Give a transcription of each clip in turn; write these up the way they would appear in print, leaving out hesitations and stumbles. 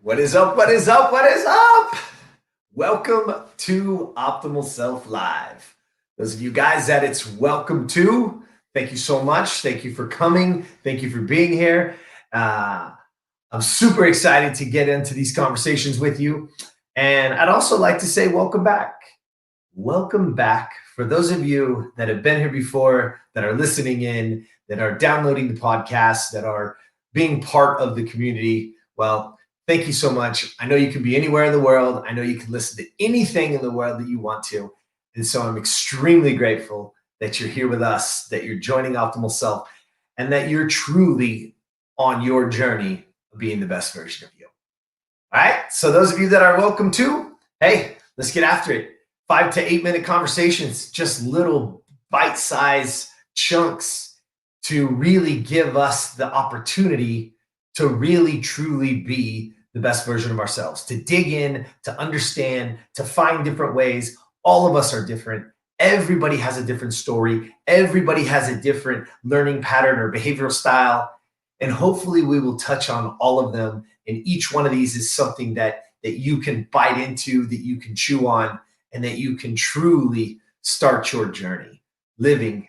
What is up? What is up? What is up? Welcome to Optimal Self Live. Those of you guys that it's welcome to, thank you so much. Thank you for coming. Thank you for being here. I'm super excited to get into these conversations with you. And I'd also like to say welcome back. Welcome back. For those of you that have been here before, that are listening in, that are downloading the podcast, that are being part of the community, well, thank you so much. I know you can be anywhere in the world. I know you can listen to anything in the world that you want to. And so I'm extremely grateful that you're here with us, that you're joining Optimal Self, and that you're truly on your journey of being the best version of you. All right. So those of you that are welcome to, hey, let's get after it. 5 to 8 minute conversations, just little bite-sized chunks to really give us the opportunity to really truly be the best version of ourselves, to dig in, to understand, to find different ways. All of us are different. Everybody has a different story. Everybody has a different learning pattern or behavioral style. And hopefully we will touch on all of them. And each one of these is something that you can bite into, that you can chew on, and that you can truly start your journey living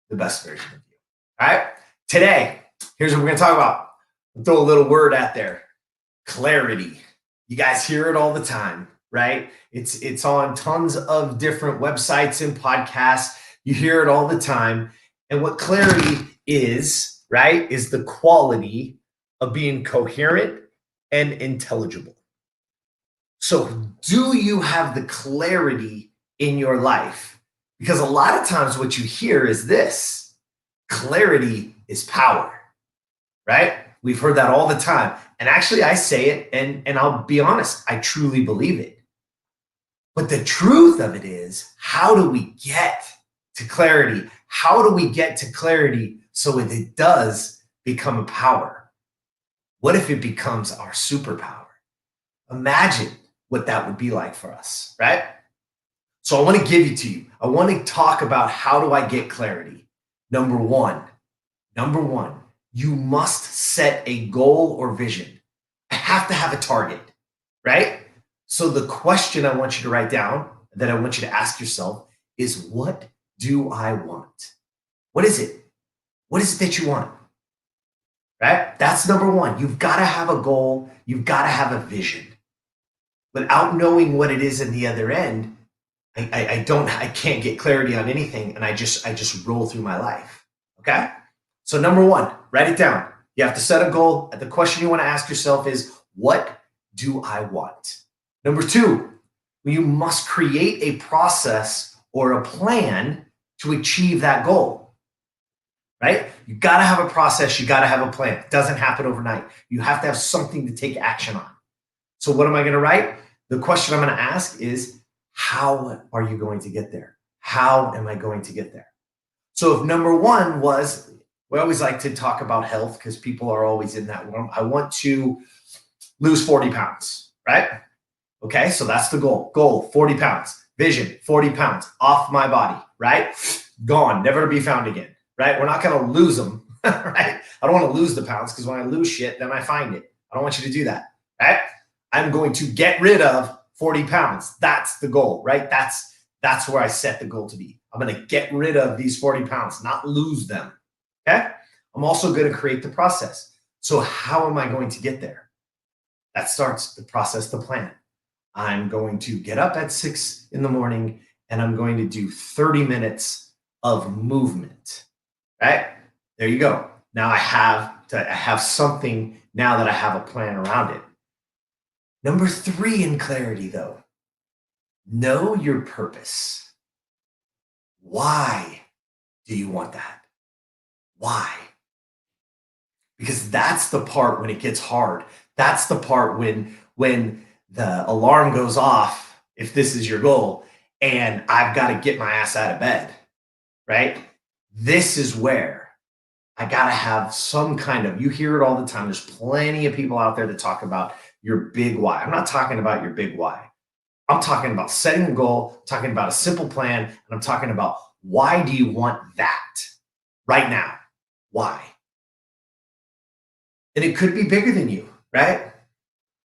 the best version of you. All right. Today, here's what we're going to talk about. I'll throw a little word out there. Clarity. You guys hear it all the time, right? It's on tons of different websites and podcasts. You hear it all the time. And what clarity is, right, is the quality of being coherent and intelligible. So do you have the clarity in your life? Because a lot of times what you hear is this: clarity is power, right? We've heard that all the time. And actually I say it, and I'll be honest, I truly believe it. But the truth of it is, how do we get to clarity? How do we get to clarity so it does become a power? What if it becomes our superpower? Imagine what that would be like for us, right? So I want to give it to you. I want to talk about how do I get clarity. Number one, you must set a goal or vision. I have to have a target, right? So the question I want you to write down, that I want you to ask yourself is, what do I want? What is it? What is it that you want? Right? That's number one. You've got to have a goal. You've got to have a vision. Without knowing what it is in the other end, I can't get clarity on anything, and I just roll through my life. Okay? So number one, write it down. You have to set a goal. The question you want to ask yourself is, what do I want? Number two, you must create a process or a plan to achieve that goal, right? You got to have a process. You got to have a plan. It doesn't happen overnight. You have to have something to take action on. So what am I going to write? The question I'm going to ask is, how are you going to get there? How am I going to get there? So if number one was, we always like to talk about health because people are always in that one. I want to lose 40 pounds, right? Okay, so that's the goal. Goal, 40 pounds. Vision, 40 pounds off my body, right? Gone, never to be found again, right? We're not going to lose them, right? I don't want to lose the pounds because when I lose shit, then I find it. I don't want you to do that, right? I'm going to get rid of 40 pounds. That's the goal, right? That's where I set the goal to be. I'm going to get rid of these 40 pounds, not lose them. Okay. I'm also going to create the process. So how am I going to get there? That starts the process, the plan. I'm going to get up at 6 in the morning and I'm going to do 30 minutes of movement, right? There you go. Now I have something now that I have a plan around it. Number three in clarity, though, know your purpose. Why do you want that? Why? Because that's the part when it gets hard. That's the part when the alarm goes off, if this is your goal, and I've got to get my ass out of bed, right? This is where I got to have some kind of, you hear it all the time. There's plenty of people out there that talk about your big why. I'm not talking about your big why. I'm talking about setting a goal, talking about a simple plan, and I'm talking about, why do you want that right now? Why? And it could be bigger than you, right?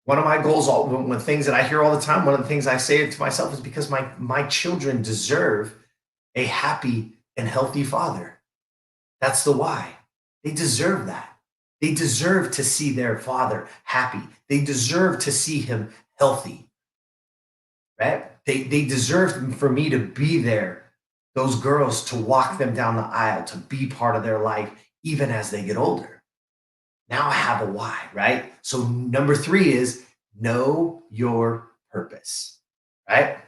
One of my goals, when things that I hear all the time, one of the things I say to myself is because my children deserve a happy and healthy father. That's the why. They deserve that. They deserve to see their father happy. They deserve to see him healthy, right? They deserve for me to be there, those girls, to walk them down the aisle, to be part of their life, even as they get older. Now I have a why, right? So number 3 is know your purpose, right?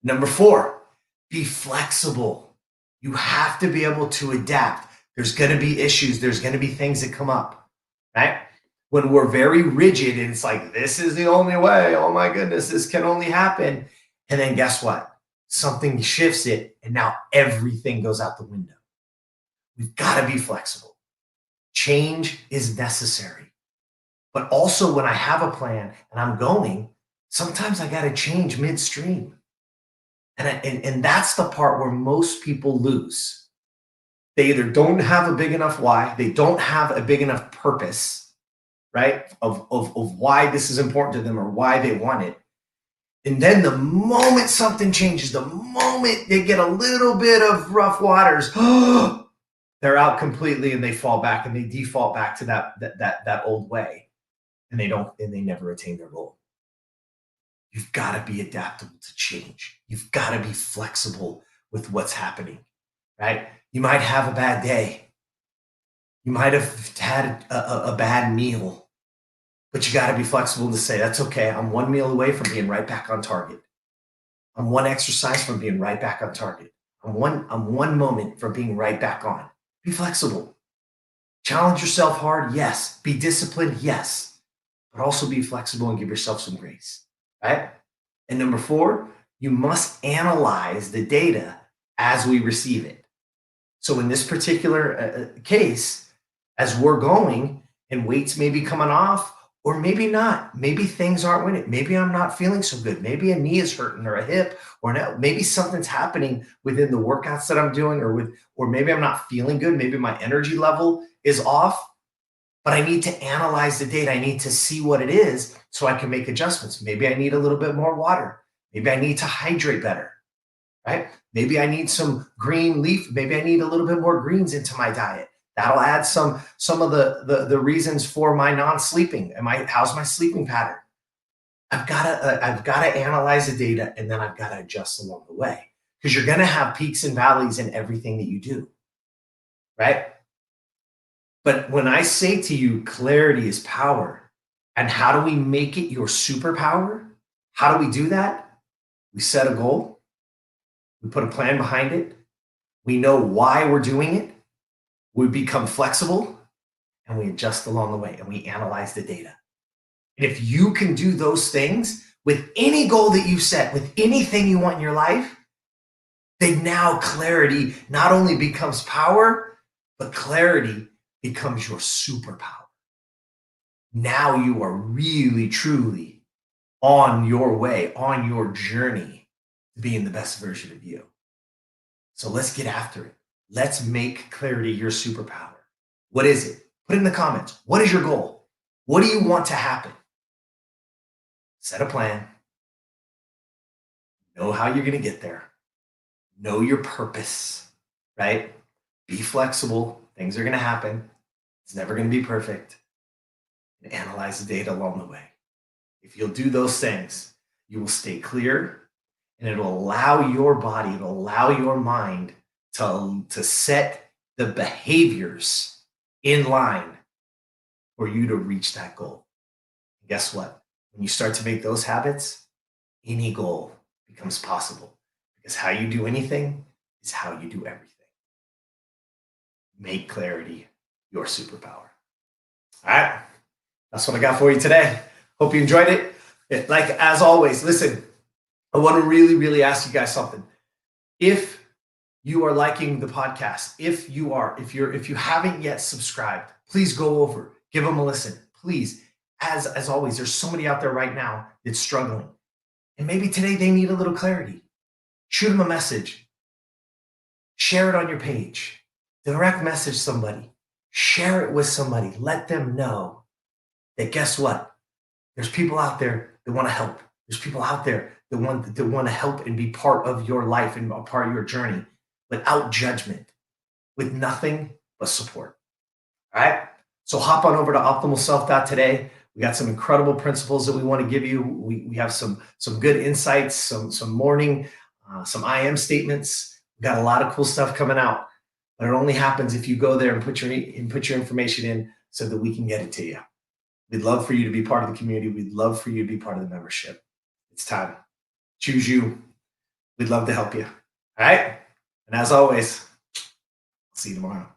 Number 4, be flexible. You have to be able to adapt. There's going to be issues. There's going to be things that come up, right? When we're very rigid and it's like, this is the only way. Oh my goodness, this can only happen. And then guess what? Something shifts it, and now everything goes out the window. We've got to be flexible. Change is necessary. But also, when I have a plan and I'm going, sometimes I got to change midstream. And that's the part where most people lose. They either don't have a big enough why, they don't have a big enough purpose, right? Of why this is important to them or why they want it. And then the moment something changes, the moment they get a little bit of rough waters, they're out completely and they fall back and they default back to that old way. And they never attain their goal. You've got to be adaptable to change. You've got to be flexible with what's happening, right? You might have a bad day. You might have had a bad meal, but you got to be flexible to say, that's okay. I'm one meal away from being right back on target. I'm one exercise from being right back on target. I'm one moment from being right back on. Be flexible. Challenge yourself hard, yes. Be disciplined, yes. But also be flexible and give yourself some grace, right? And number 4, you must analyze the data as we receive it. So in this particular case, as we're going and weights may be coming off, or maybe not. Maybe things aren't winning. Maybe I'm not feeling so good. Maybe a knee is hurting or a hip, or maybe something's happening within the workouts that I'm doing, or maybe I'm not feeling good. Maybe my energy level is off. But I need to analyze the data. I need to see what it is so I can make adjustments. Maybe I need a little bit more water. Maybe I need to hydrate better, right? Maybe I need some green leaf. Maybe I need a little bit more greens into my diet. That'll add some of the reasons for my non-sleeping. How's my sleeping pattern? I've got to analyze the data, and then I've got to adjust along the way, because you're going to have peaks and valleys in everything that you do, right? But when I say to you, clarity is power, and how do we make it your superpower? How do we do that? We set a goal. We put a plan behind it. We know why we're doing it. We become flexible, and we adjust along the way, and we analyze the data. And if you can do those things with any goal that you set, with anything you want in your life, then now clarity not only becomes power, but clarity becomes your superpower. Now you are really, truly on your way, on your journey to being the best version of you. So let's get after it. Let's make clarity your superpower. What is it? Put in the comments. What is your goal? What do you want to happen? Set a plan. Know how you're going to get there. Know your purpose, right? Be flexible. Things are going to happen. It's never going to be perfect. And analyze the data along the way. If you'll do those things, you will stay clear, and it'll allow your body, it'll allow your mind to set the behaviors in line for you to reach that goal. And guess what? When you start to make those habits, any goal becomes possible, because how you do anything is how you do everything. Make clarity your superpower. All right. That's what I got for you today. Hope you enjoyed it. Like, as always, listen, I want to really, really ask you guys something. If you are liking the podcast, if you haven't yet subscribed, please go over, give them a listen. Please, as always, there's somebody out there right now that's struggling. And maybe today they need a little clarity. Shoot them a message. Share it on your page. Direct message somebody. Share it with somebody. Let them know that, guess what? There's people out there that want to help. There's people out there that want to help and be part of your life and a part of your journey without judgment, with nothing but support. All right. So hop on over to optimalself.today. We got some incredible principles that we want to give you. We have some good insights, some morning, some I am statements. We got a lot of cool stuff coming out, but it only happens if you go there and put your information in so that we can get it to you. We'd love for you to be part of the community. We'd love for you to be part of the membership. It's time. Choose you. We'd love to help you. All right. And as always, see you tomorrow.